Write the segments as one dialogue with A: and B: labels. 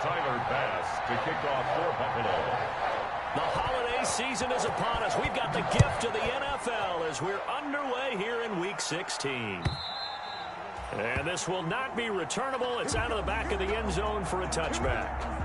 A: To kick off for Buffalo.
B: The holiday season is upon us. We've got the gift of the NFL as we're underway here in Week 16. And this will not be returnable. It's out of the back of the end zone for a touchback.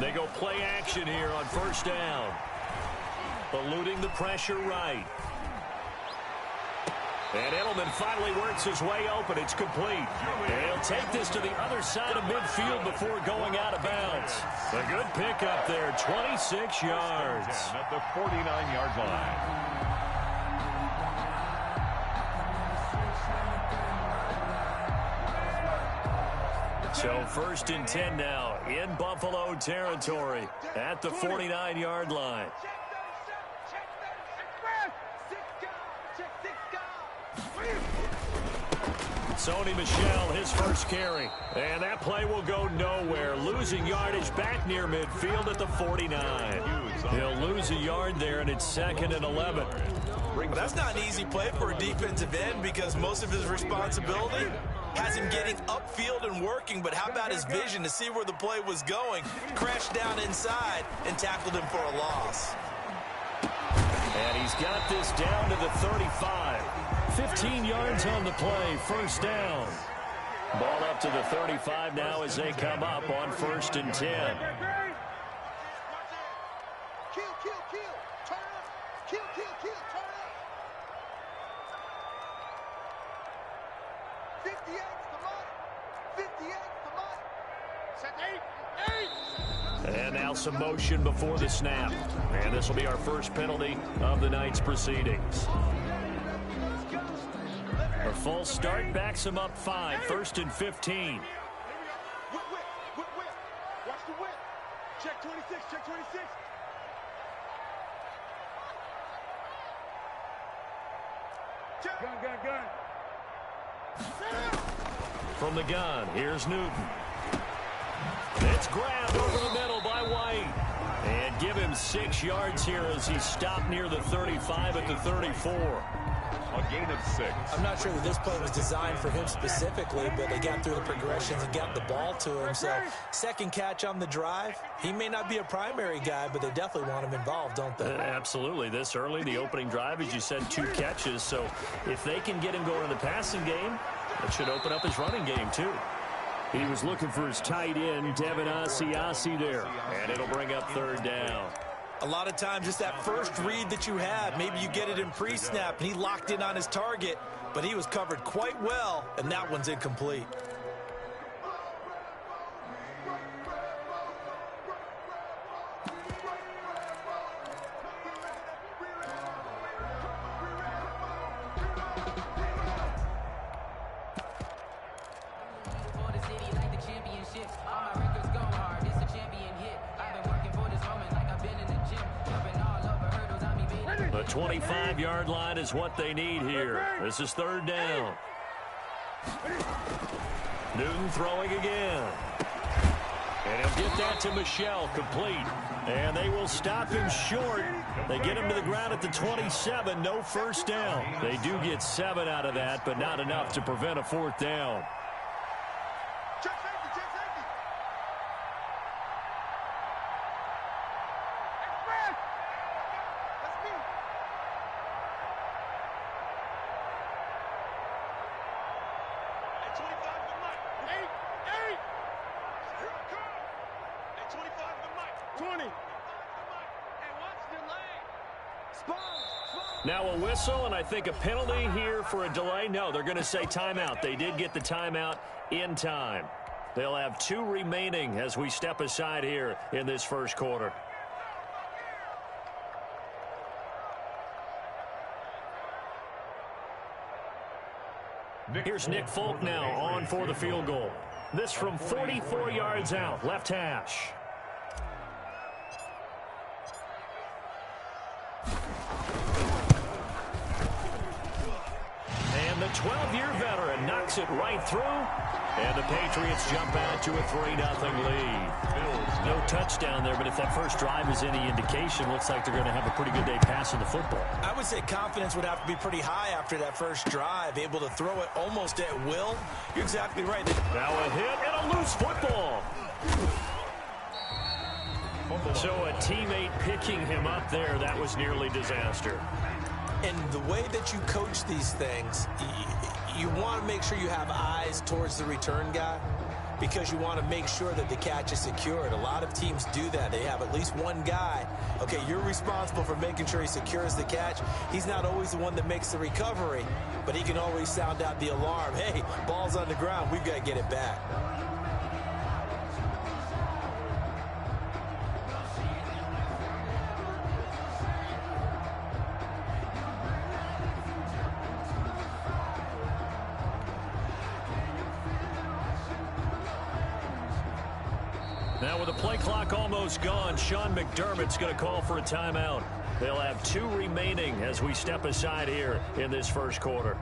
B: They go play action here on first down. Eluding the pressure right. And Edelman finally works his way open. It's complete. And he'll take this to the other side of midfield before going out of bounds. A good pickup there, 26 yards.
A: At the 49-yard line.
B: So first and 10 now in Buffalo territory at the 49-yard line. Sony Michel, his first carry. And that play will go nowhere. Losing yardage back near midfield at the 49. He'll lose a yard there, and it's 2nd and 11.
C: Well, that's not an easy play for a defensive end because most of his responsibility has him getting upfield and working, but how about his vision to see where the play was going? Crashed down inside and tackled him for a loss.
B: And he's got this down to the 35. 15 yards on the play, first down. Ball up to the 35 now as they come up on 1st and 10. And now some motion before the snap. And this will be our first penalty of the night's proceedings. A false start backs him up 5, 1st and 15.
D: Watch the whip. Check 26, check 26. Gun.
B: From the gun, here's Newton. It's grabbed over the middle by White. And give him 6 yards here as he's stopped near the 35 at the 34.
A: A gain of 6.
C: I'm not sure that this play was designed for him specifically, but they got through the progressions and got the ball to him. So, second catch on the drive. He may not be a primary guy, but they definitely want him involved, don't they?
B: Absolutely. This early, the opening drive, as you said, 2 catches. So, if they can get him going in the passing game, that should open up his running game, too. He was looking for his tight end, Devin Asiasi there. And it'll bring up 3rd down.
C: A lot of times, just that first read that you have, maybe you get it in pre-snap, and he locked in on his target, but he was covered quite well, and that one's incomplete.
B: The 25-yard line is what they need here. This is 3rd down. Newton throwing again. And he'll get that to Michel, complete. And they will stop him short. They get him to the ground at the 27, no first down. They do get 7 out of that, but not enough to prevent a 4th down. Now a whistle, and I think a penalty here for a delay. No, they're going to say timeout. They did get the timeout in time. They'll have 2 remaining as we step aside here in this first quarter. Here's Nick Folk now on for the field goal. This from 44 yards out, left hash. And the 12-year veteran knocks it right through. And the Patriots jump out to a 3-0 lead. No touchdown there, but if that first drive is any indication, looks like they're going to have a pretty good day passing the football.
C: I would say confidence would have to be pretty high after that first drive, able to throw it almost at will. You're exactly right.
B: Now a hit and a loose football. So a teammate picking him up there, that was nearly disaster.
C: And the way that you coach these things, you want to make sure you have eyes towards the return guy because you want to make sure that the catch is secured. A lot of teams do that. They have at least one guy. Okay, you're responsible for making sure he secures the catch. He's not always the one that makes the recovery, but he can always sound out the alarm. Hey, ball's on the ground. We've got to get it back.
B: Now with the play clock almost gone, Sean McDermott's going to call for a timeout. They'll have 2 remaining as we step aside here in this first quarter.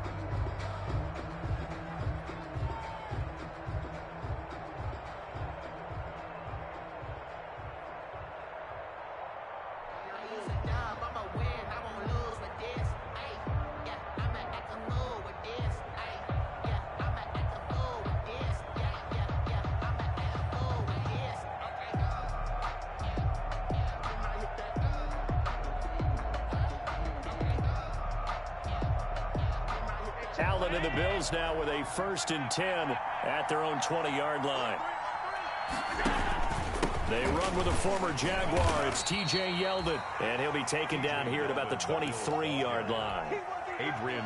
B: Allen and the Bills now with a 1st and 10 at their own 20-yard line. They run with a former Jaguar. It's T.J. Yeldon, and he'll be taken down here at about the 23-yard line.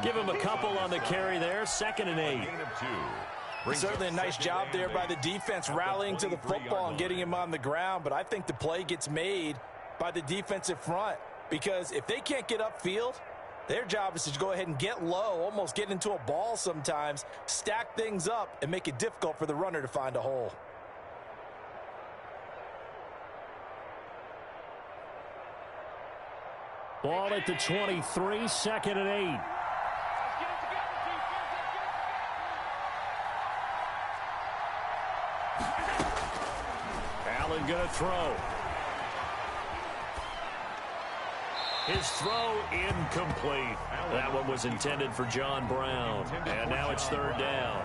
B: Give him a couple on the carry there. 2nd and 8.
C: Certainly a nice job there by the defense rallying to the football and getting him on the ground, but I think the play gets made by the defensive front because if they can't get upfield, their job is to go ahead and get low, almost get into a ball sometimes, stack things up, and make it difficult for the runner to find a hole.
B: Ball at the 23, 2nd and 8. Allen going to throw. His throw incomplete. That one was intended for John Brown. And now it's 3rd down.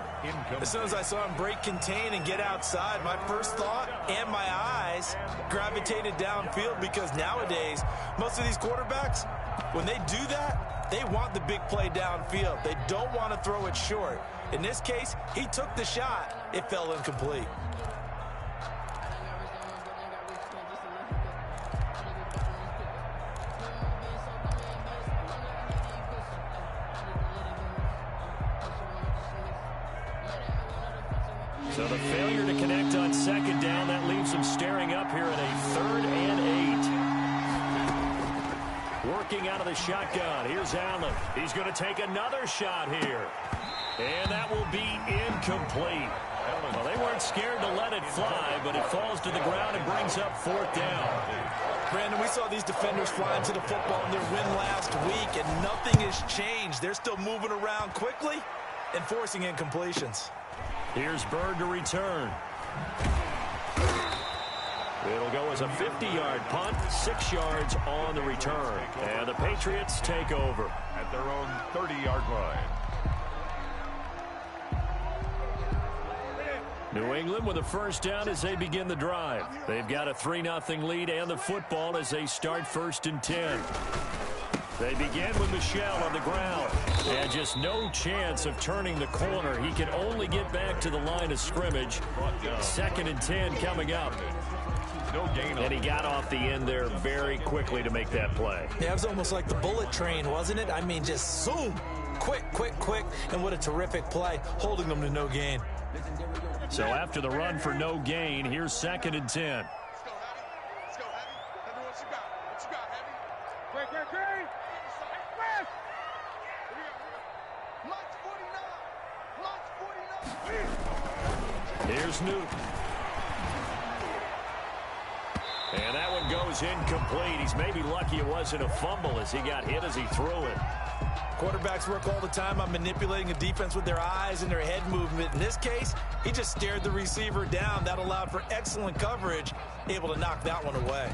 C: As soon as I saw him break contain and get outside, my first thought and my eyes gravitated downfield because nowadays, most of these quarterbacks, when they do that, they want the big play downfield. They don't want to throw it short. In this case, he took the shot. It fell incomplete.
B: So the failure to connect on 2nd down, that leaves him staring up here at a 3rd and 8. Working out of the shotgun. Here's Allen. He's going to take another shot here. And that will be incomplete. Well, they weren't scared to let it fly, but it falls to the ground and brings up 4th down.
C: Brandon, we saw these defenders fly into the football in their win last week, and nothing has changed. They're still moving around quickly and forcing incompletions.
B: Here's Bird to return. It'll go as a 50-yard punt, 6 yards on the return. And the Patriots take over
A: at their own 30-yard line.
B: New England with a 1st down as they begin the drive. They've got a 3-0 lead and the football as they start 1st and 10. They begin with Michel on the ground. And just no chance of turning the corner. He can only get back to the line of scrimmage. 2nd and 10 coming up. And he got off the end there very quickly to make that play.
C: Yeah, it was almost like the bullet train, wasn't it? I mean, just zoom. Quick, quick, quick. And what a terrific play, holding them to no gain.
B: So after the run for no gain, here's 2nd and 10.
D: Let's go, Heavy. Heavy, what you got? What you got, Heavy? Great. West. Here we go. Lunch 49.
B: Here's Newton. And that one goes incomplete. He's maybe lucky it wasn't a fumble as he got hit as he threw it.
C: Quarterbacks work all the time on manipulating a defense with their eyes and their head movement. In this case, he just stared the receiver down. That allowed for excellent coverage, able to knock that one away.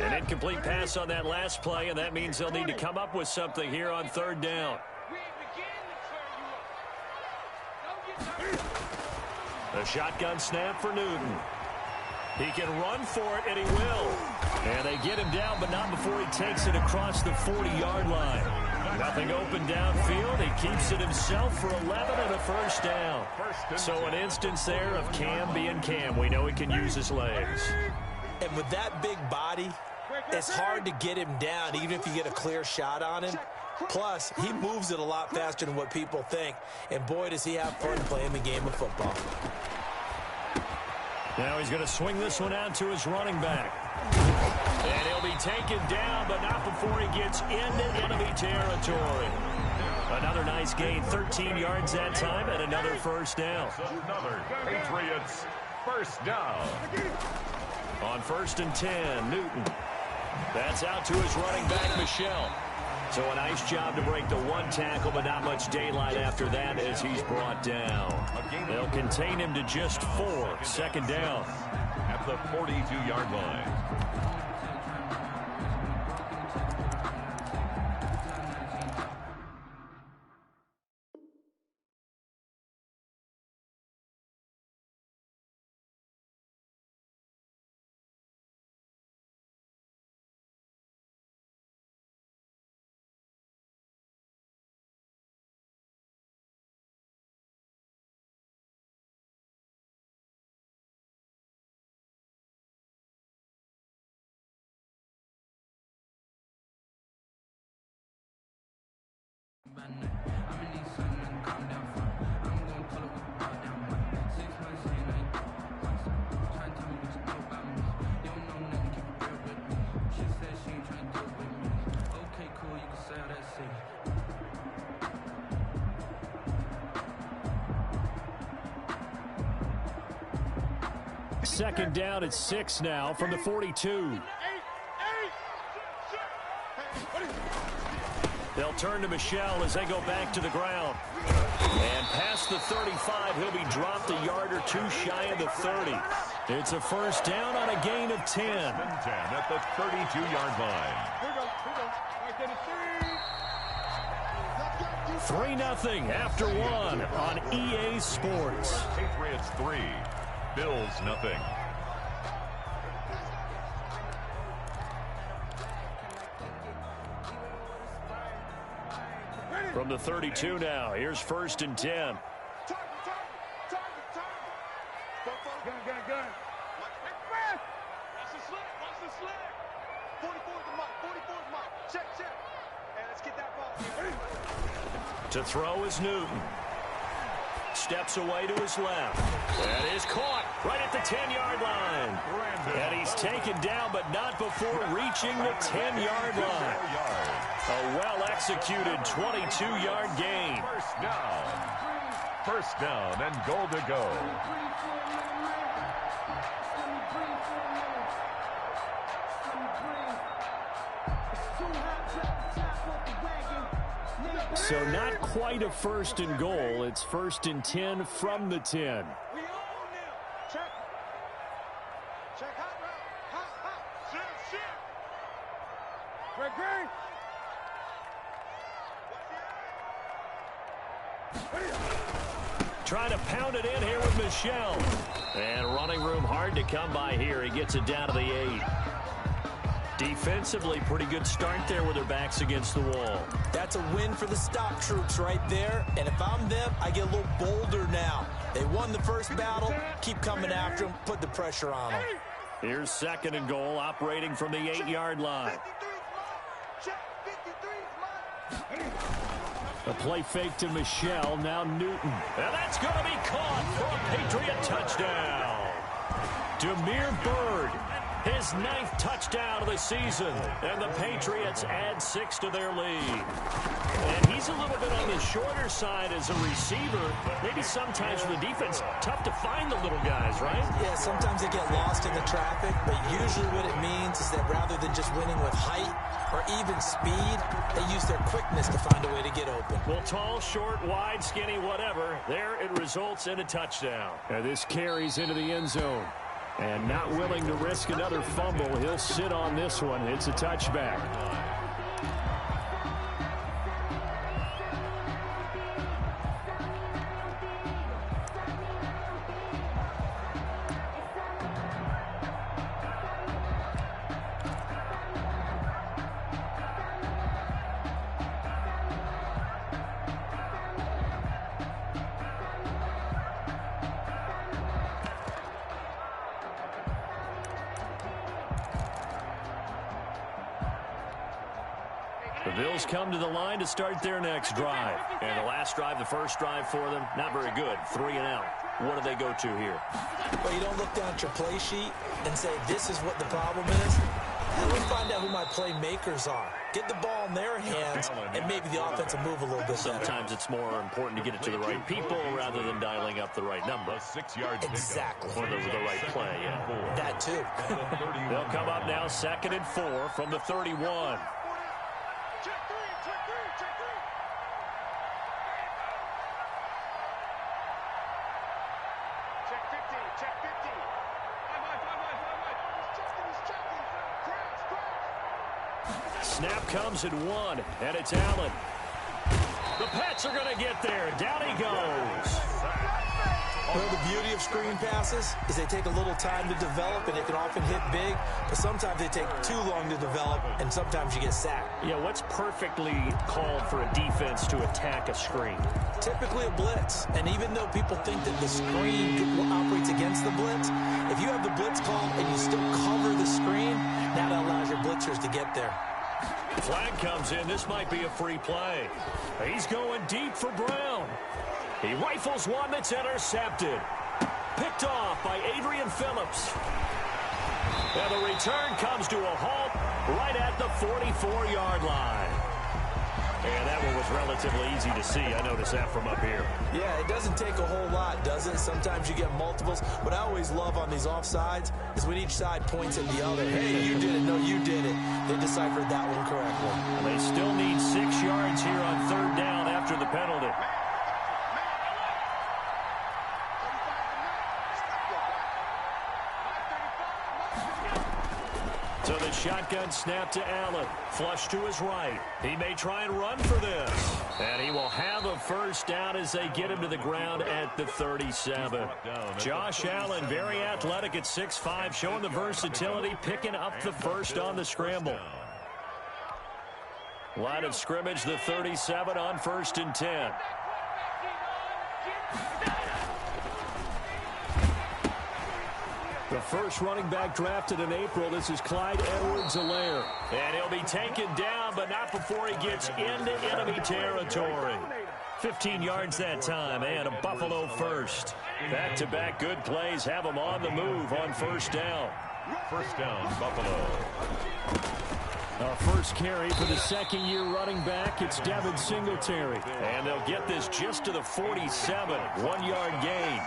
B: An incomplete pass on that last play, and that means they'll need to come up with something here on third down. A shotgun snap for Newton. He can run for it, and he will. And they get him down, but not before he takes it across the 40-yard line. Nothing open downfield. He keeps it himself for 11 and a first down. So an instance there of Cam being Cam. We know he can use his legs.
C: And with that big body, it's hard to get him down, even if you get a clear shot on him. Plus, he moves it a lot faster than what people think. And boy, does he have fun playing the game of football.
B: Now he's going to swing this one out to his running back. And he'll be taken down, but not before he gets into enemy territory. Another nice gain, 13 yards that time, and another first down.
A: Another Patriots first down.
B: On 1st and 10, Newton. That's out to his running back, Michelle. So a nice job to break the one tackle, but not much daylight after that as he's brought down. They'll contain him to just 4. Second down.
A: At the 42-yard line.
B: Second down at 6 now from the 42. They'll turn to Michelle as they go back to the ground. And past the 35, he'll be dropped a yard or two shy of the 30. It's a first down on a gain of 10.
A: 10 at the 32-yard line.
B: 3-0 after one on EA Sports.
A: Patriots 3, Bills nothing.
B: From the 32 now, here's 1st and 10.
D: Gun. Watch the slick. 44 is the mark. 44 is the mark. Check. And let's get that ball.
B: To throw is Newton. Steps away to his left. That is caught right at the 10-yard line. And he's taken down, but not before reaching the 10-yard line. A well-executed 22-yard gain.
A: First down and goal to go.
B: So not quite a 1st and goal. It's 1st and 10 from the 10.
D: We own them. Check. Hot route. Hot. Shit. Greg.
B: Trying to pound it in here with Michelle. And running room hard to come by here. He gets it down to the 8. Defensively, pretty good start there with their backs against the wall.
C: That's a win for the stock troops right there. And if I'm them, I get a little bolder now. They won the first battle. Keep coming after them. Put the pressure on them.
B: Here's 2nd and goal, operating from the 8-yard line. A play fake to Michelle, now Newton. And that's going to be caught for a Patriot touchdown. Demir Bird His 9th touchdown of the season, and the Patriots add 6 to their lead. And he's a little bit on the shorter side as a receiver. Maybe sometimes for the defense, tough to find the little guys, right?
C: Yeah, sometimes they get lost in the traffic, but usually what it means is that rather than just winning with height or even speed, they use their quickness to find a way to get open.
B: Well, tall, short, wide, skinny, whatever, there it results in a touchdown. And this carries into the end zone. And not willing to risk another fumble, he'll sit on this one. It's a touchback. The Bills come to the line to start their next drive. And the last drive, the first drive for them, not very good. 3 and out. What do they go to here?
C: Well, you don't look down at your play sheet and say, this is what the problem is. Let me find out who my playmakers are. Get the ball in their hands, and maybe the offense will move a little bit better.
B: Sometimes it's more important to get it to the right people rather than dialing up the right number.
A: 6 yards.
C: Exactly.
B: Or the right play, yeah.
C: That too.
B: They'll come up now 2nd and 4 from the 31.
D: Check three. Check 50. Check 50. He's checking. Crash.
B: Snap comes at 1, and it's Allen. The Pats are going to get there. Down he goes.
C: Well, the beauty of screen passes is they take a little time to develop, and they can often hit big, but sometimes they take too long to develop, and sometimes you get sacked.
B: Yeah, what's perfectly called for a defense to attack a screen?
C: Typically a blitz, and even though people think that the screen operates against the blitz, if you have the blitz called and you still cover the screen, that allows your blitzers to get there.
B: Flag comes in. This might be a free play. He's going deep for Brown. He rifles one that's intercepted. Picked off by Adrian Phillips. And the return comes to a halt right at the 44-yard line. And that one was relatively easy to see. I noticed that from up here.
C: Yeah, it doesn't take a whole lot, does it? Sometimes you get multiples. What I always love on these offsides is when each side points at the other. Hey, you did it. No, you did it. They deciphered that one correctly.
B: They still need 6 yards here on 3rd down after the penalty. So the shotgun snap to Allen. Flush to his right. He may try and run for this. And he will have a first down as they get him to the ground at the 37. Josh Allen, very athletic at 6'5", showing the versatility, picking up the first on the scramble. Line of scrimmage, the 37 on 1st and 10. The first running back drafted in April. This is Clyde Edwards-Helaire. And he'll be taken down, but not before he gets into enemy territory. 15 yards that time, and a Buffalo first. Back-to-back good plays have him on the move on 1st down.
A: 1st down, Buffalo.
B: A first carry for the 2nd-year running back. It's Devin Singletary. And they'll get this just to the 47. 1-yard gain.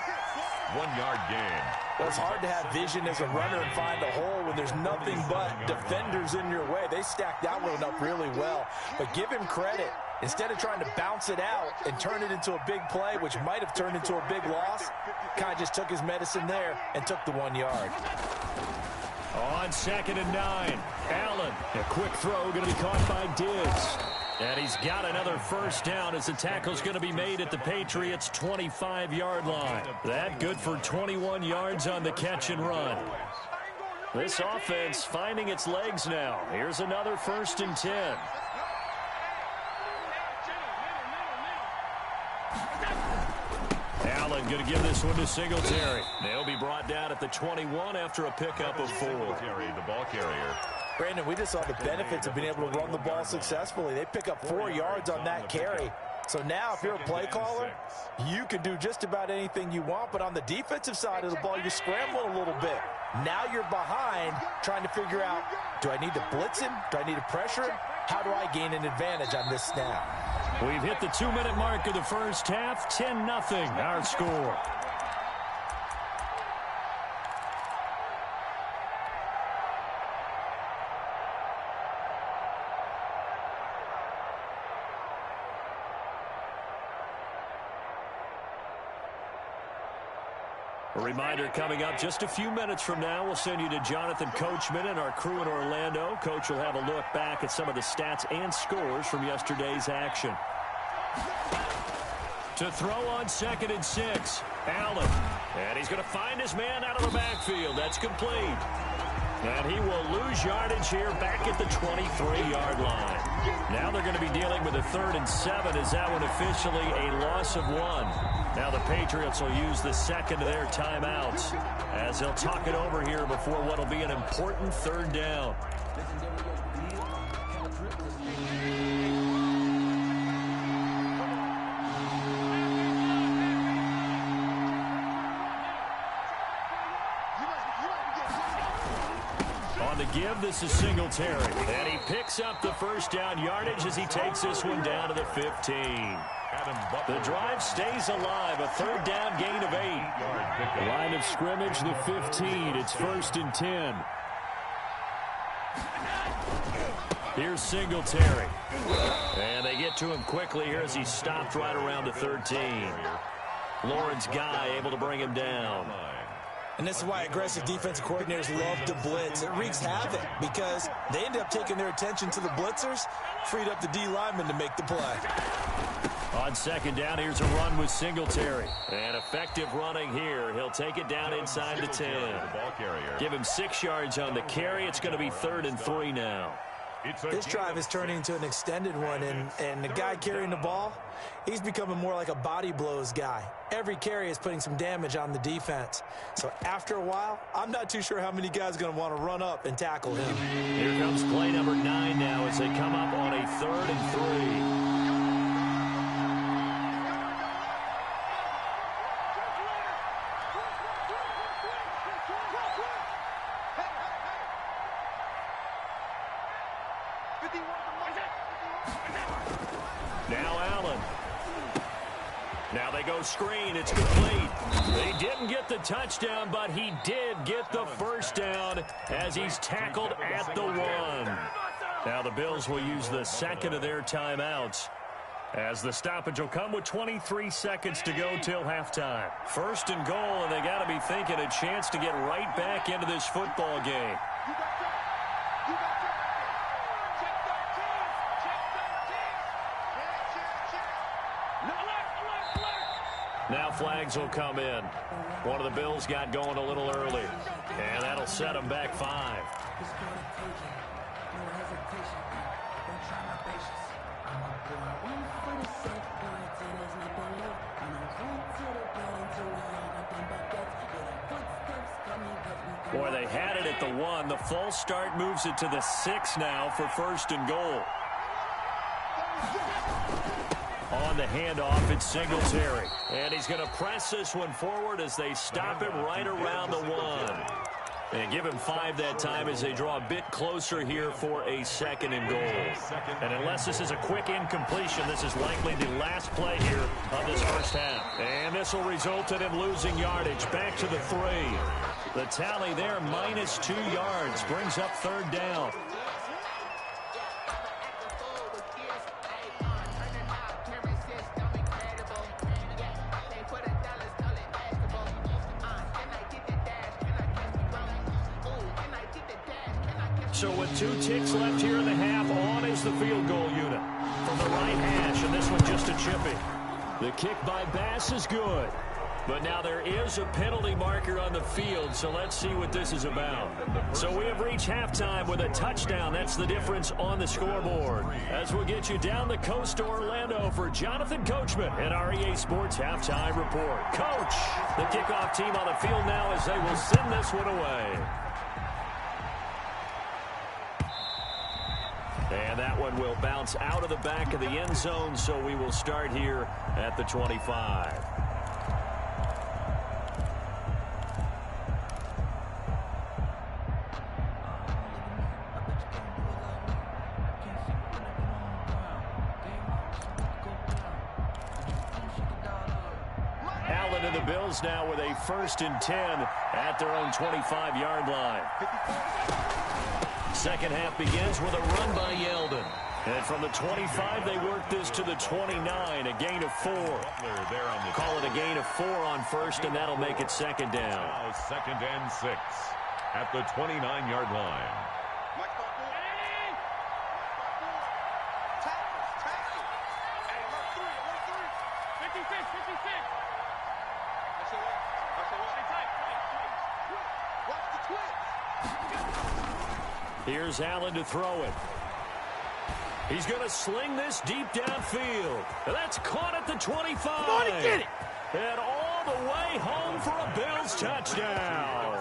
A: 1-yard gain.
C: Well, it's hard to have vision as a runner and find a hole when there's nothing but defenders in your way. They stacked that one up really well. But give him credit. Instead of trying to bounce it out and turn it into a big play, which might have turned into a big loss, kind of just took his medicine there and took the 1 yard.
B: On 2nd and 9, Allen. A quick throw going to be caught by Diggs. And he's got another first down as the tackle's going to be made at the Patriots' 25-yard line. That good for 21 yards on the catch and run. This offense finding its legs now. Here's another 1st and 10. Allen going to give this one to Singletary. They'll be brought down at the 21 after a pickup of 4.
A: Singletary, the ball carrier.
C: Brandon, we just saw the benefits of being able to run the ball successfully. They pick up 4 yards on that carry. So now if you're a play caller, you can do just about anything you want, but on the defensive side of the ball, you're scrambling a little bit. Now you're behind trying to figure out, do I need to blitz him? Do I need to pressure him? How do I gain an advantage on this snap?
B: We've hit the 2-minute mark of the first half. 10-0 our score. A reminder coming up just a few minutes from now, we'll send you to Jonathan Coachman and our crew in Orlando. Coach will have a look back at some of the stats and scores from yesterday's action. To throw on 2nd and 6, Allen. And he's going to find his man out of the backfield. That's complete. And he will lose yardage here back at the 23-yard line. Now they're going to be dealing with a 3rd and 7. Is that one officially a loss of 1? Now the Patriots will use the second of their timeouts as they'll talk it over here before what will be an important 3rd down. On the give, this is Singletary. And he picks up the 1st down yardage as he takes this one down to the 15. The drive stays alive. A 3rd down gain of 8. Line of scrimmage, the 15. It's 1st and 10. Here's Singletary. And they get to him quickly here as he stopped right around the 13. Lawrence Guy able to bring him down.
C: And this is why aggressive defensive coordinators love to blitz. It wreaks havoc because they end up taking their attention to the blitzers, freed up the D lineman to make the play.
B: On 2nd down, here's a run with Singletary. And effective running here. He'll take it down inside the 10. Give him 6 yards on the carry. It's going to be 3rd and 3 now.
C: This drive is turning into an extended one, and the guy carrying the ball, he's becoming more like a body blows guy. Every carry is putting some damage on the defense. So after a while, I'm not too sure how many guys are going to want to run up and tackle him.
B: Here comes play number 9 now as they come up on a 3rd and 3. Now Allen. Now they go screen. It's complete. They didn't get the touchdown, but he did get the 1st down as he's tackled at the 1. Now the Bills will use the 2nd of their timeouts as the stoppage will come with 23 seconds to go till halftime. 1st and goal, and they got to be thinking a chance to get right back into this football game. Now flags will come in. One of the Bills got going a little early, and that'll set them back 5. Boy, they had it at the 1. The false start moves it to the 6 now for 1st and goal. On the handoff, it's Singletary. And he's going to press this one forward as they stop him right around the 1. And give him 5 that time as they draw a bit closer here for a 2nd and goal. And unless this is a quick incompletion, this is likely the last play here of this first half. And this will result in him losing yardage back to the 3. The tally there, minus 2 yards, brings up 3rd down. So with 2 ticks left here in the half, on is the field goal unit from the right hash, and this one just a chippy. The kick by Bass is good, but now there is a penalty marker on the field, so let's see what this is about. So we have reached halftime with a touchdown. That's the difference on the scoreboard. As we'll get you down the coast to Orlando for Jonathan Coachman and our EA Sports Halftime Report. Coach, the kickoff team on the field now as they will send this one away. And And that one will bounce out of the back of the end zone, so we will start here at the 25. Allen and the Bills now with a 1st and 10 at their own 25-yard line. Second half begins with a run by Yeldon. And from the 25, they work this to the 29, a gain of 4. Call it a gain of 4 on 1st, and that'll make it 2nd down.
A: Now 2nd and 6 at the 29-yard line.
B: Here's Allen to throw it. He's going to sling this deep downfield. That's caught at the 25. Come on and get it. And all the way home for a Bills touchdown.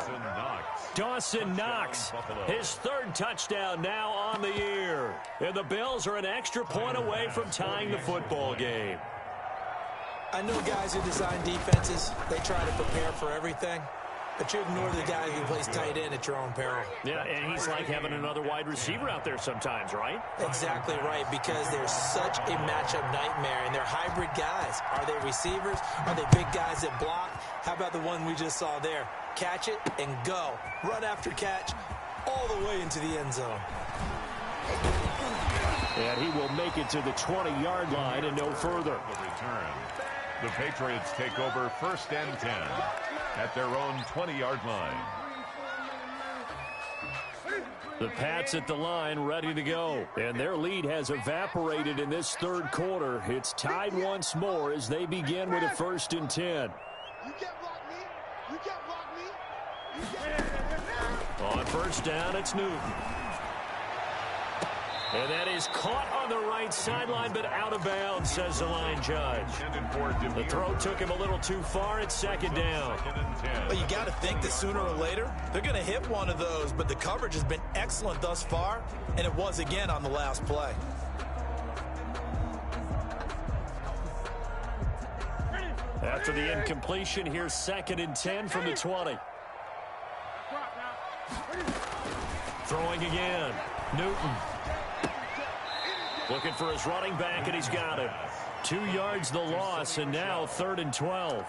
B: Dawson Knox, his 3rd touchdown now on the year. And the Bills are an extra point away from tying the football game.
C: I know guys who design defenses, they try to prepare for everything. But you ignore the guy who plays tight end at your own peril.
B: Yeah, and he's like having another wide receiver out there sometimes, right?
C: Exactly right, because they're such a matchup nightmare, and they're hybrid guys. Are they receivers? Are they big guys that block? How about the one we just saw there? Catch it and go. Run after catch all the way into the end zone.
B: And he will make it to the 20-yard line and no further.
A: The return. The Patriots take over 1st and 10 at their own 20-yard line.
B: The Pats at the line ready to go. And their lead has evaporated in this 3rd quarter. It's tied once more as they begin with a 1st and 10.
D: You can't block me. You can't block me. You can't.
B: On 1st down, it's Newton. And that is caught on the right sideline, but out of bounds, says the line judge. The throw took him a little too far. It's 2nd down.
C: But you got to think that sooner or later, they're going to hit one of those. But the coverage has been excellent thus far, and it was again on the last play.
B: After the incompletion, here's 2nd and 10 from the 20. Throwing again. Newton. Looking for his running back, and he's got it. 2 yards the loss, and now 3rd and 12.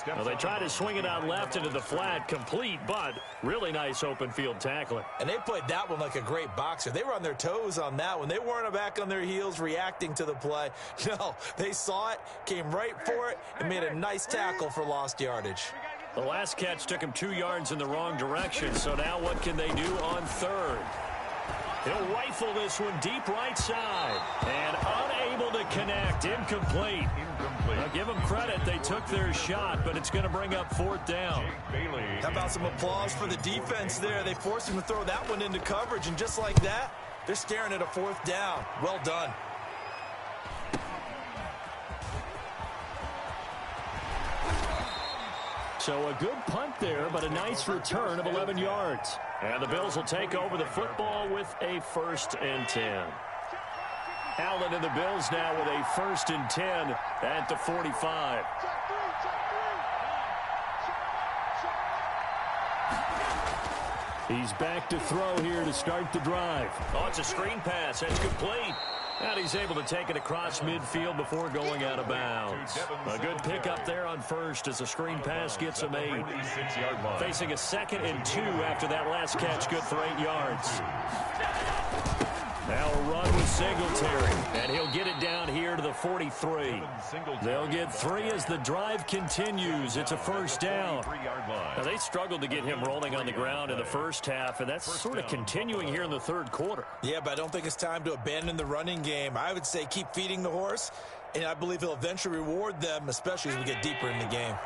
B: Well, they try to swing it out left into the flat, complete, but really nice open field tackling.
C: And they played that one like a great boxer. They were on their toes on that one. They weren't back on their heels reacting to the play. No, they saw it, came right for it, and made a nice tackle for lost yardage.
B: The last catch took him 2 yards in the wrong direction, so now what can they do on 3rd? He'll rifle this one deep right side. And unable to connect. Incomplete. Now give them credit. They took their shot, but it's going to bring up 4th down.
C: How about some applause for the defense there? They forced him to throw that one into coverage, and just like that, they're staring at a 4th down. Well done.
B: So a good punt there, but a nice return of 11 yards. And the Bills will take over the football with a 1st and 10. Allen and the Bills now with a 1st and 10 at the 45. He's back to throw here to start the drive. Oh, it's a screen pass. That's complete. And he's able to take it across midfield before going out of bounds. A good pickup there on 1st as the screen pass gets him 8. Facing a 2nd and 2 after that last catch, good for 8 yards. Now a run with Singletary, and he'll get it down here to the 43. They'll get 3 as the drive continues. It's a 1st down. Now, they struggled to get him rolling on the ground in the 1st half, and that's sort of continuing here in the 3rd quarter.
C: Yeah, but I don't think it's time to abandon the running game. I would say keep feeding the horse, and I believe he'll eventually reward them, especially as we get deeper in the game.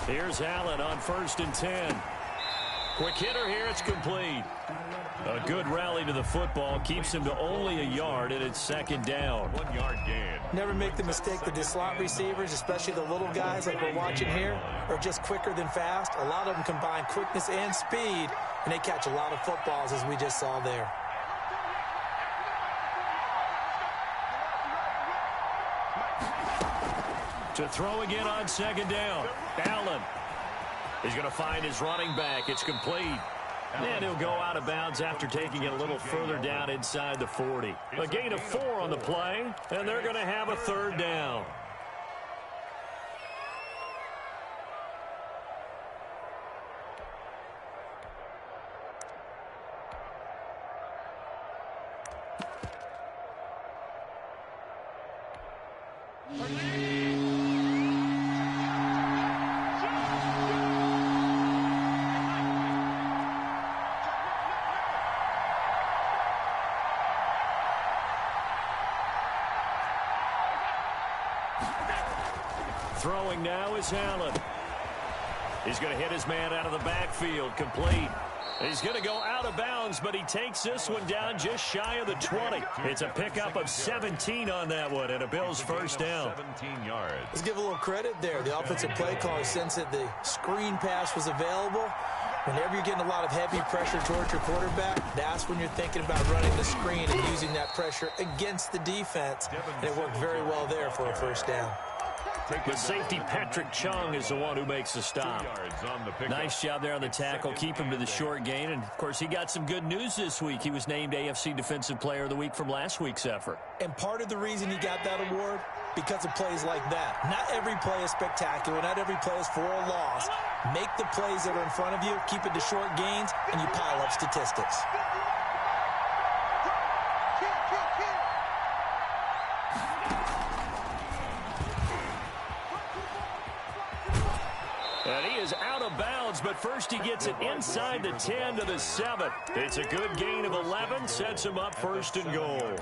B: Here's Allen on 1st and 10. Quick hitter here, it's complete. A good rally to the football keeps him to only a yard, and it's second down.
A: 1 yard gain.
C: Never make the mistake that the slot receivers, especially the little guys like we're watching here, are just quicker than fast. A lot of them combine quickness and speed, and they catch a lot of footballs, as we just saw there.
B: To throw again on second down. Allen. He's going to find his running back. It's complete. And he'll go out of bounds after taking it a little further down inside the 40. A gain of 4 on the play, and they're going to have a third down. Throwing now is Allen. He's going to hit his man out of the backfield, complete. He's going to go out of bounds, but he takes this one down just shy of the 20. It's a pickup of 17 on that one, and a Bills first down.
A: 17 yards.
C: Let's give a little credit there. The offensive play caller sensed that the screen pass was available. Whenever you're getting a lot of heavy pressure towards your quarterback, that's when you're thinking about running the screen and using that pressure against the defense. And it worked very well there for a first down.
B: The safety, Patrick Chung, is the one who makes the stop. Nice job there on the tackle. Keep him to the short gain. And, of course, he got some good news this week. He was named AFC Defensive Player of the Week from last week's effort.
C: And part of the reason he got that award, because of plays like that. Not every play is spectacular. Not every play is for a loss. Make the plays that are in front of you, keep it to short gains, and you pile up statistics.
B: And he is out of bounds, but first he gets it inside the 10 to the 7. It's a good gain of 11, sets him up first and goal.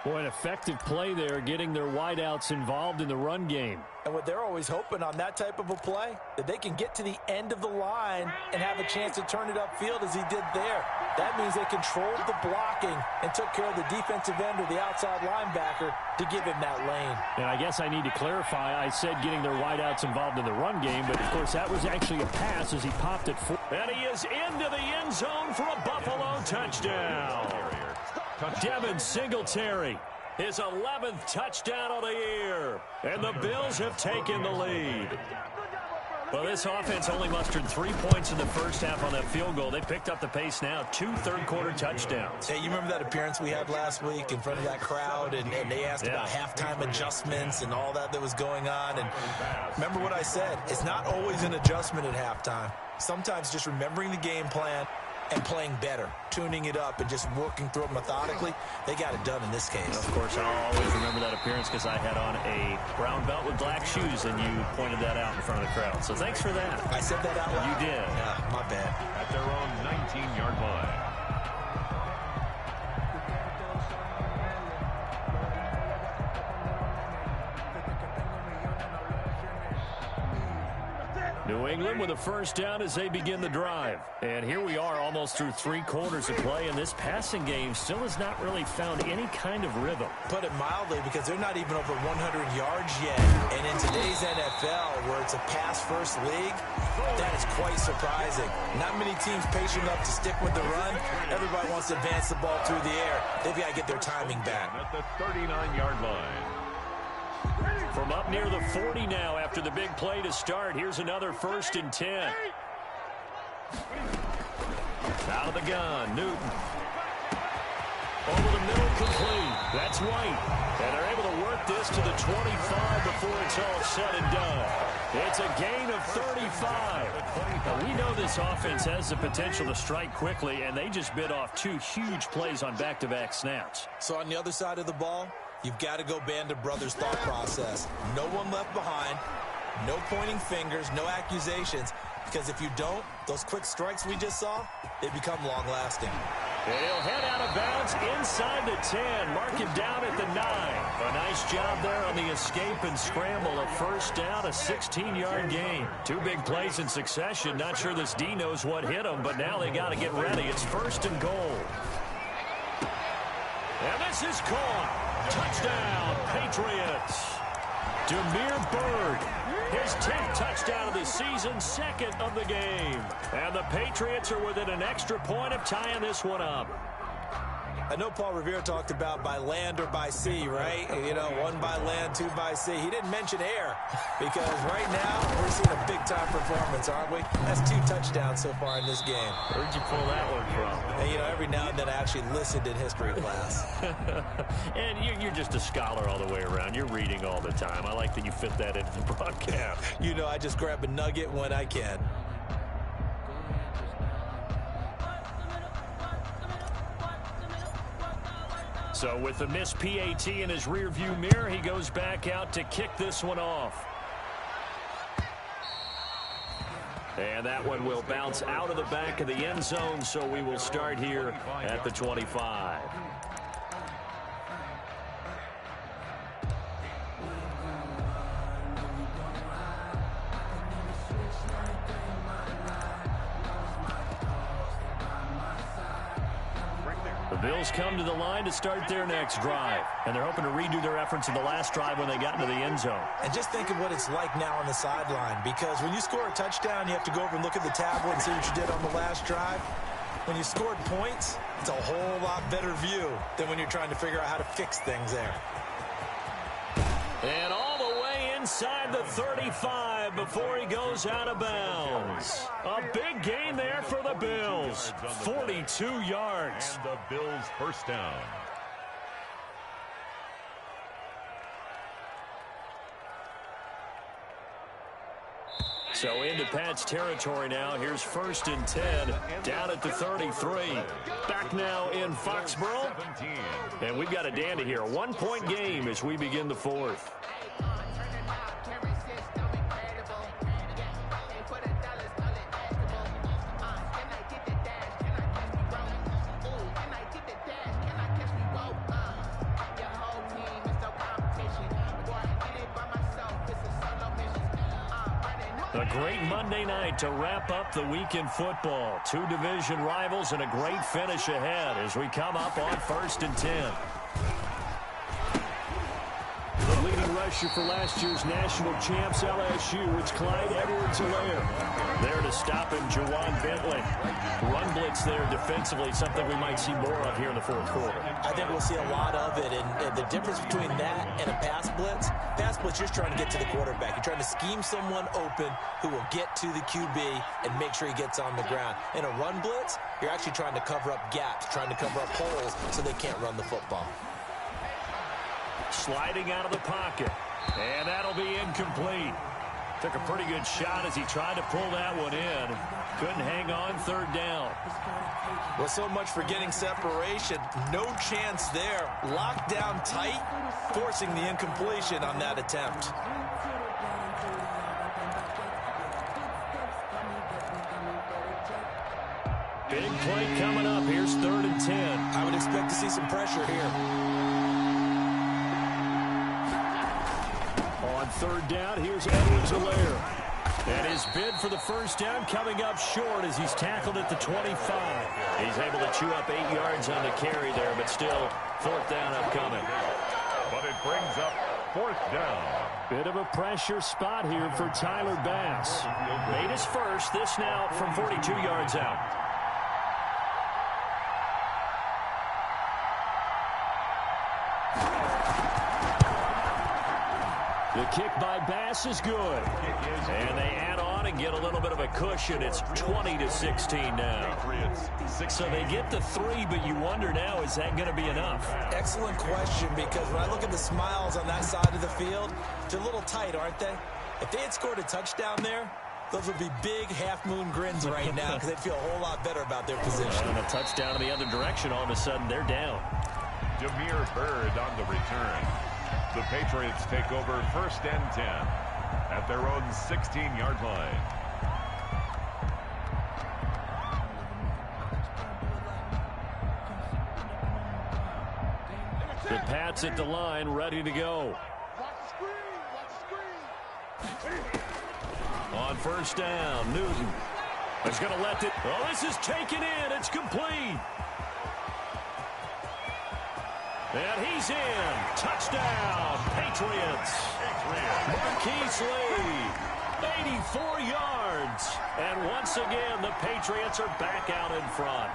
B: Boy, an effective play there, getting their wideouts involved in the run game.
C: And what they're always hoping on that type of a play, that they can get to the end of the line and have a chance to turn it upfield as he did there. That means they controlled the blocking and took care of the defensive end or the outside linebacker to give him that lane.
B: And I guess I need to clarify, I said getting their wideouts involved in the run game, but of course that was actually a pass as he popped it forward. And he is into the end zone for a Buffalo touchdown. Devin Singletary, his 11th touchdown of the year. And the Bills have taken the lead. Well, this offense only mustered 3 points in the first half on that field goal. They picked up the pace now, 2 third-quarter touchdowns.
C: Hey, you remember that appearance we had last week in front of that crowd, and they asked about halftime adjustments and all that was going on. And remember what I said, it's not always an adjustment at halftime. Sometimes just remembering the game plan and playing better, tuning it up and just working through it methodically. They got it done in this case.
B: Of course, I'll always remember that appearance because I had on a brown belt with black shoes, and you pointed that out in front of the crowd. So thanks for that.
C: I said that out loud.
B: You did.
C: Yeah, my bad.
A: At their own 19-yard line.
B: New England with a first down as they begin the drive. And here we are almost through 3 quarters of play, and this passing game still has not really found any kind of rhythm.
C: Put it mildly, because they're not even over 100 yards yet. And in today's NFL, where it's a pass-first league, that is quite surprising. Not many teams patient enough to stick with the run. Everybody wants to advance the ball through the air. They've got to get their timing back.
A: At the 39-yard line.
B: From up near the 40 now after the big play to start. Here's another 1st and 10. Out of the gun, Newton. Over the middle, complete. That's White. And they're able to work this to the 25 before it's all said and done. It's a gain of 35. Now, we know this offense has the potential to strike quickly, and they just bit off 2 huge plays on back-to-back snaps.
C: So on the other side of the ball, you've got to go Band of Brothers thought process. No one left behind, no pointing fingers, no accusations, because if you don't, those quick strikes we just saw, they become long-lasting.
B: And he'll head out of bounds inside the 10. Mark him down at the 9. A nice job there on the escape and scramble. A first down, a 16-yard gain. Two big plays in succession. Not sure this D knows what hit him, but now they got to get ready. It's first and goal. And this is caught. Touchdown, Patriots. Demir Bird, his 10th touchdown of the season, second of the game. And the Patriots are within an extra point of tying this one up.
C: I know Paul Revere talked about by land or by sea, right? You know, one by land, two by sea. He didn't mention air because right now we're seeing a big-time performance, aren't we? That's 2 touchdowns so far in this game.
B: Where'd you pull that one from?
C: And, you know, every now and then I actually listened in history class.
B: And you're just a scholar all the way around. You're reading all the time. I like that you fit that into the broadcast.
C: You know, I just grab a nugget when I can.
B: So with the missed PAT in his rearview mirror, he goes back out to kick this one off. And that one will bounce out of the back of the end zone, so we will start here at the 25. The Bills come to the line to start their next drive, and they're hoping to redo their efforts in the last drive when they got into the end zone.
C: And just think of what it's like now on the sideline, because when you score a touchdown, you have to go over and look at the tablet and see what you did on the last drive. When you scored points, it's a whole lot better view than when you're trying to figure out how to fix things there.
B: And all the way inside the 35 before he goes out of bounds. A big gain there for the Bills. 42 yards.
A: And the Bills first down.
B: So into Pat's territory now. Here's first and 10 down at the 33. Back now in Foxborough. And we've got a dandy here. A 1-point game as we begin the fourth. A great Monday night to wrap up the week in football. 2 division rivals and a great finish ahead as we come up on first and 10. The leading rusher for last year's national champs LSU, it's Clyde Edwards-Helaire. There to stop him, Juwan Bentley. Run blitz there defensively, something we might see more of here in the fourth quarter.
C: I think we'll see a lot of it, and the difference between that and a pass blitz, you're just trying to get to the quarterback. You're trying to scheme someone open who will get to the QB and make sure he gets on the ground. In a run blitz, you're actually trying to cover up gaps, trying to cover up holes so they can't run the football.
B: Sliding out of the pocket, and that'll be incomplete. Took a pretty good shot as he tried to pull that one in. Couldn't hang on, third down.
C: Well, so much for getting separation. No chance there. Locked down tight, forcing the incompletion on that attempt.
B: Big play coming up. Here's third and 10.
C: I would expect to see some pressure here.
B: On third down, here's Edwards-Helaire. And his bid for the first down coming up short as he's tackled at the 25. He's able to chew up 8 yards on the carry there, but still fourth down upcoming.
A: But it brings up fourth down.
B: Bit of a pressure spot here for Tyler Bass. Made his first, this now from 42 yards out. The kick by Bass is good. And they add on and get a little bit of a cushion. It's 20-16 now. So they get the 3, but you wonder now, is that going to be enough?
C: Excellent question, because when I look at the smiles on that side of the field, they're a little tight, aren't they? If they had scored a touchdown there, those would be big half-moon grins right now because they'd feel a whole lot better about their position.
B: And a touchdown in the other direction, all of a sudden they're down.
A: Demir Bird on the return. The Patriots take over first and 10 at their own 16-yard line.
B: The Pats at the line, ready to go. On first down, Newton is going to let it. Oh, this is taken in. It's complete. And he's in. Touchdown, Patriots. Marquise Lee, 84 yards. And once again, the Patriots are back out in front.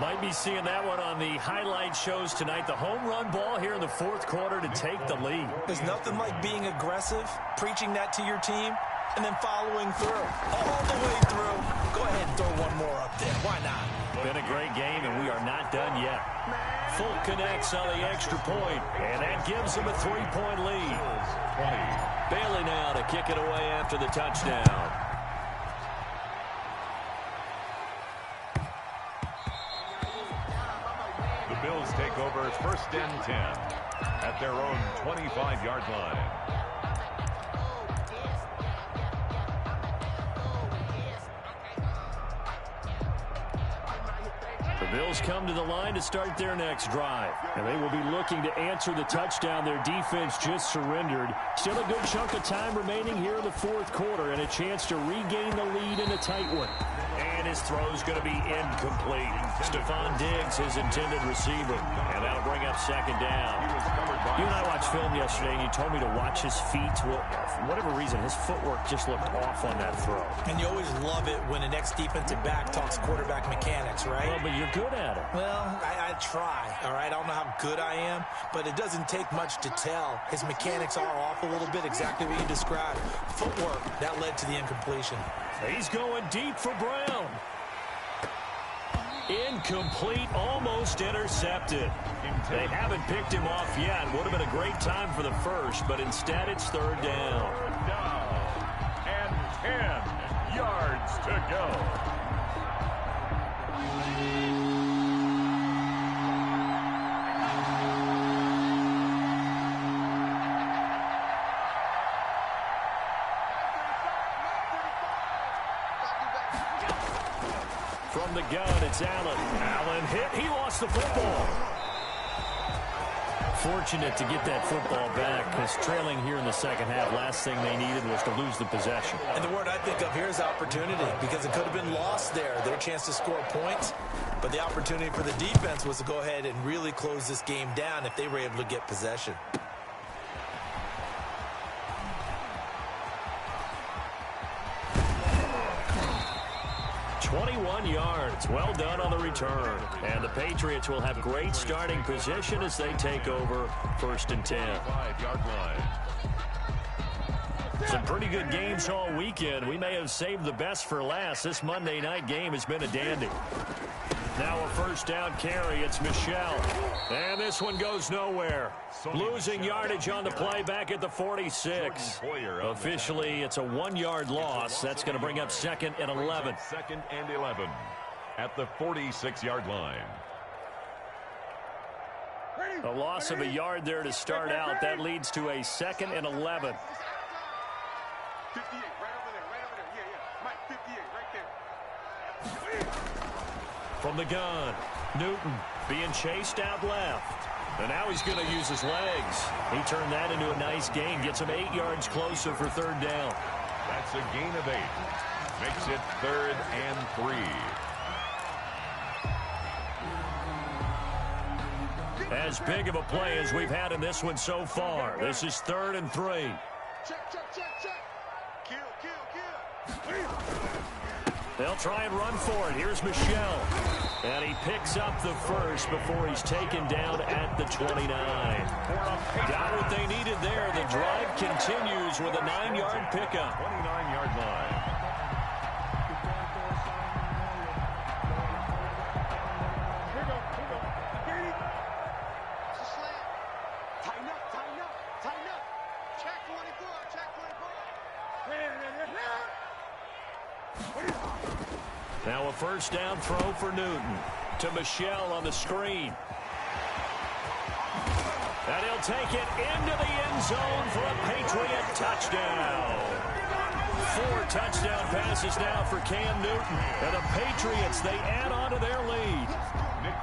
B: Might be seeing that one on the highlight shows tonight. The home run ball here in the fourth quarter to take the lead.
C: There's nothing like being aggressive, preaching that to your team, and then following through. All the way through. Go ahead and throw one more up there. Why not?
B: Been a great game, and we are not done yet. Full connects on the extra point, and that gives them a 3-point lead. Bailey now to kick it away after the touchdown.
A: The Bills take over first and 10 at their own 25-yard line.
B: The Bills come to the line to start their next drive. And they will be looking to answer the touchdown their defense just surrendered. Still a good chunk of time remaining here in the fourth quarter and a chance to regain the lead in a tight one. And his throw is going to be incomplete. Stephon Diggs, his intended receiver. And that'll bring up second down. You and I watched film yesterday, and you told me to watch his feet. Well, for whatever reason, his footwork just looked off on that throw.
C: And you always love it when the next defensive back talks quarterback mechanics, right?
B: Well, but you're good at it.
C: Well, I try, all right? I don't know how good I am, but it doesn't take much to tell. His mechanics are off a little bit, exactly what you described. Footwork, that led to the incompletion.
B: He's going deep for Brown. Incomplete, almost intercepted. They haven't picked him off yet. Would have been a great time for the first, but instead it's third down.
A: And 10 yards to go.
B: From the gun, it's Allen. Allen hit. He lost the football. Fortunate to get that football back, because trailing here in the second half, last thing they needed was to lose the possession.
C: And the word I think of here is opportunity, because it could have been lost there. Their chance to score points, but the opportunity for the defense was to go ahead and really close this game down if they were able to get possession.
B: 21 yards. Well done on the return. And the Patriots will have great starting position as they take over first and 10.
A: 5-yard line.
B: Some pretty good games all weekend. We may have saved the best for last. This Monday night game has been a dandy. Now a first down carry. It's Michel. And this one goes nowhere. Losing yardage on the play back at the 46. Officially, it's a 1-yard loss. That's going to bring up second and 11.
A: Second and 11 at the 46-yard line.
B: A loss of a yard there to start out. That leads to a second and 11.
D: 58, right over there. Yeah. Mike, 58, right there.
B: From the gun, Newton being chased out left. And now he's going to use his legs. He turned that into a nice gain. Gets him 8 yards closer for third down.
A: That's a gain of 8. Makes it 3rd and 3.
B: As big of a play as we've had in this one so far. This is 3rd and 3.
D: Check. Kill.
B: They'll try and run for it. Here's Michel. And he picks up the first before he's taken down at the 29. Got what they needed there. The drive continues with a 9-yard pickup.
A: 29-yard line.
D: Here we go. It's a slant. Tighten up. Check 24.
B: Now a first down throw for Newton to Michel on the screen. And he'll take it into the end zone for a Patriot touchdown. 4 touchdown passes now for Cam Newton. And the Patriots, they add on to their lead.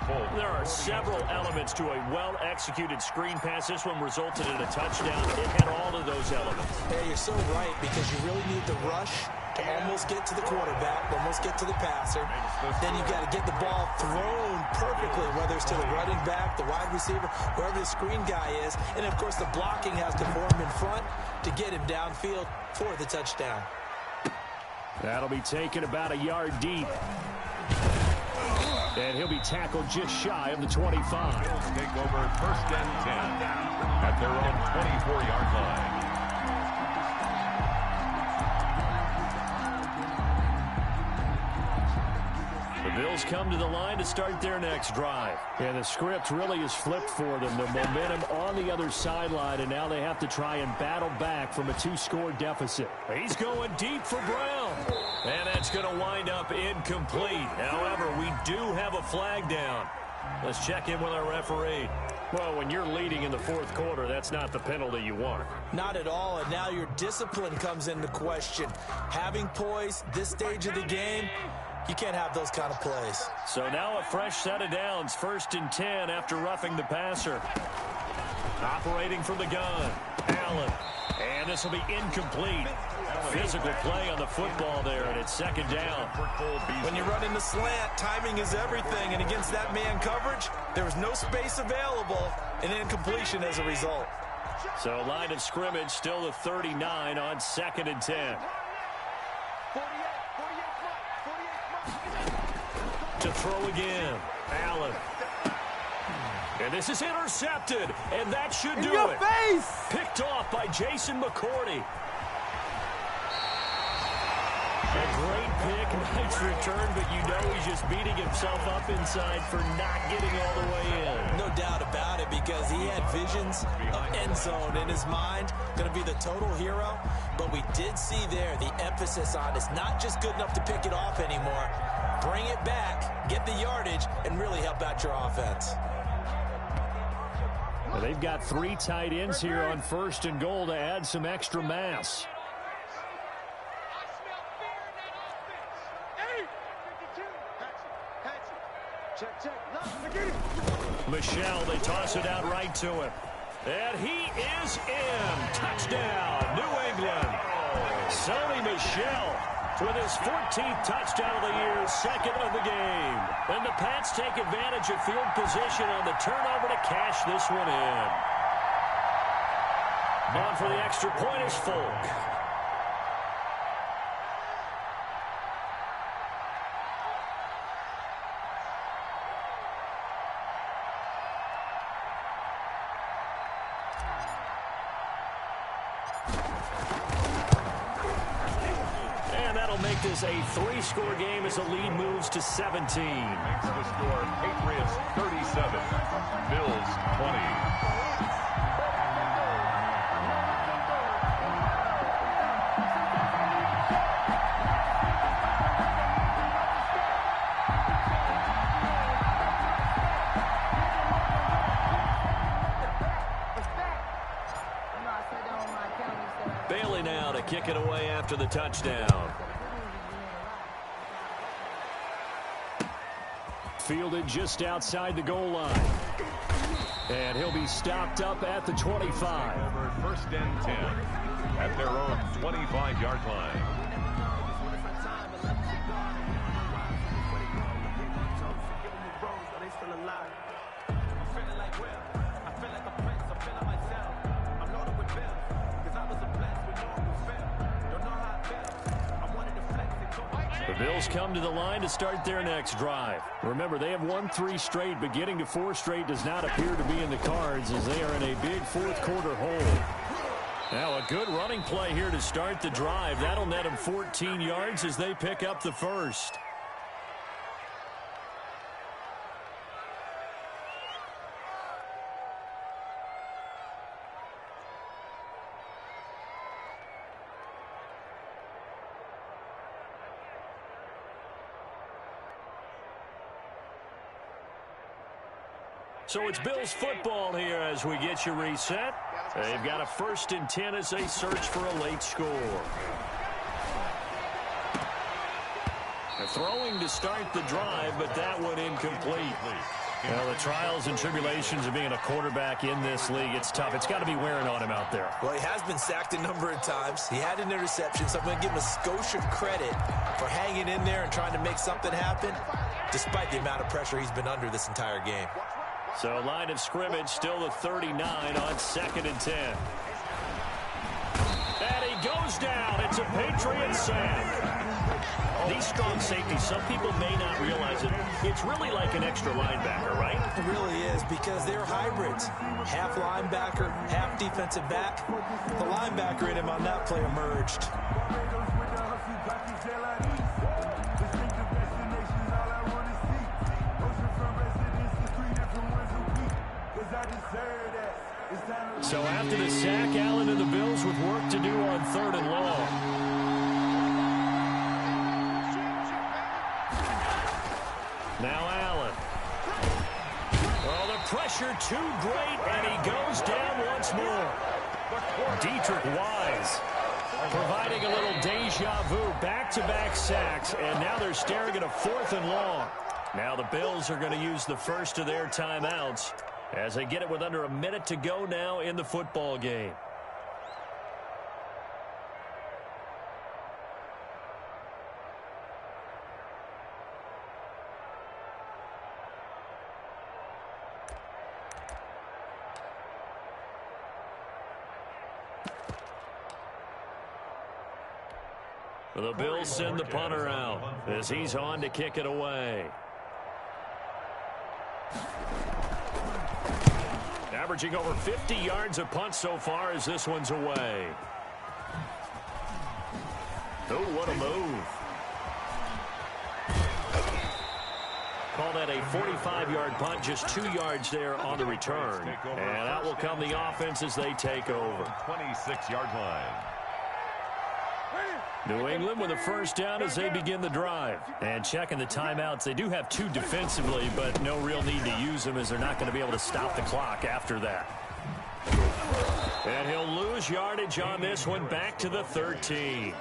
A: Folk.
B: There are several elements to a well-executed screen pass. This one resulted in a touchdown. It had all of those elements.
C: Hey, you're so right, because you really need the rush to almost get to the quarterback, almost get to the passer. Then you got to get the ball thrown perfectly, whether it's to the running back, the wide receiver, wherever the screen guy is. And, of course, the blocking has to form in front to get him downfield for the touchdown.
B: That'll be taken about a yard deep. And he'll be tackled just shy of the 25.
A: Bills take over 1st and 10 at their own 24-yard line.
B: The Bills come to the line to start their next drive. And the script really is flipped for them. The momentum on the other sideline, and now they have to try and battle back from a 2-score deficit. He's going deep for Brown. And that's going to wind up incomplete. However, we do have a flag down. Let's check in with our referee. Well, when you're leading in the 4th quarter, that's not the penalty you want.
C: Not at all, and now your discipline comes into question. Having poise this stage of the game, you can't have those kind of plays.
B: So now a fresh set of downs, 1st and 10 after roughing the passer. Operating from the gun, Allen. And this will be incomplete. Physical play on the football there, and it's 2nd down.
C: When you're running the slant, timing is everything, and against that man coverage, there was no space available, and incompletion as a result.
B: So line of scrimmage still the 39 on 2nd and 10. To throw again, Allen. And this is intercepted, and that should do it. Picked off by Jason McCourty. A great pick, nice return, but you know he's just beating himself up inside for not getting all the way in.
C: No doubt about it, because he had visions of end zone in his mind. Going to be the total hero, but we did see there the emphasis on it's not just good enough to pick it off anymore. Bring it back, get the yardage, and really help out your offense.
B: Well, they've got 3 tight ends here on 1st and goal to add some extra mass. Michelle, they toss it out right to him. And he is in. Touchdown, New England. Sony Michel with his 14th touchdown of the year, 2nd of the game. And the Pats take advantage of field position on the turnover to cash this one in. On for the extra point is Folk. Make this a 3-score game as the lead moves to 17.
A: Makes the score Patriots 37, Bills 20.
B: Bailey now to kick it away after the touchdown. Fielded just outside the goal line. And he'll be stopped up at the 25.
A: Over 1st and 10 at their own 25-yard line.
B: The Bills come to the line to start their next drive. Remember, they have won 3 straight, but getting to 4 straight does not appear to be in the cards as they are in a big 4th quarter hole. Now a good running play here to start the drive. That'll net them 14 yards as they pick up the 1st. So it's Bills football here as we get you reset. They've got a 1st and 10 as they search for a late score. Throwing to start the drive, but that one incomplete. Well, the trials and tribulations of being a quarterback in this league, it's tough. It's got to be wearing on him out there.
C: Well, he has been sacked a number of times. He had an interception, so I'm going to give him a skosh of credit for hanging in there and trying to make something happen, despite the amount of pressure he's been under this entire game.
B: So line of scrimmage, still the 39 on 2nd and 10. And he goes down. It's a Patriot sack. These strong safeties, some people may not realize it. It's really like an extra linebacker, right?
C: It really is, because they're hybrids. Half linebacker, half defensive back. The linebacker in him on that play emerged.
B: So after the sack, Allen and the Bills with work to do on 3rd and long. Now Allen. Oh, the pressure too great, and he goes down once more. Dietrich Wise providing a little deja vu, back-to-back sacks, and now they're staring at a 4th and long. Now the Bills are going to use the first of their timeouts as they get it with under a minute to go now in the football game. The Bills send the punter out as he's on to kick it away. Averaging over 50 yards a punt so far as this one's away. Oh, what a move. Call that a 45-yard punt, just 2 yards there on the return. And out will come the offense as they take over.
A: 26-yard line.
B: New England with a first down as they begin the drive. And checking the timeouts, they do have 2 defensively, but no real need to use them as they're not going to be able to stop the clock after that. And he'll lose yardage on this one, back to the 13.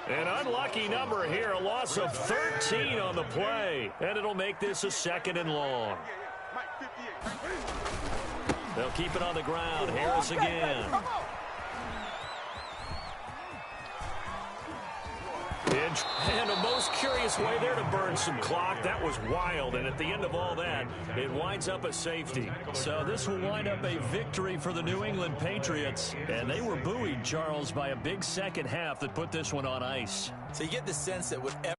B: An unlucky number here, a loss of 13 on the play. And it'll make this a 2nd and long. They'll keep it on the ground. Harris again. And a most curious way there to burn some clock. That was wild, and at the end of all that, it winds up a safety. So this will wind up a victory for the New England Patriots, and they were buoyed, Charles, by a big second half that put this one on ice.
C: So you get the sense that whatever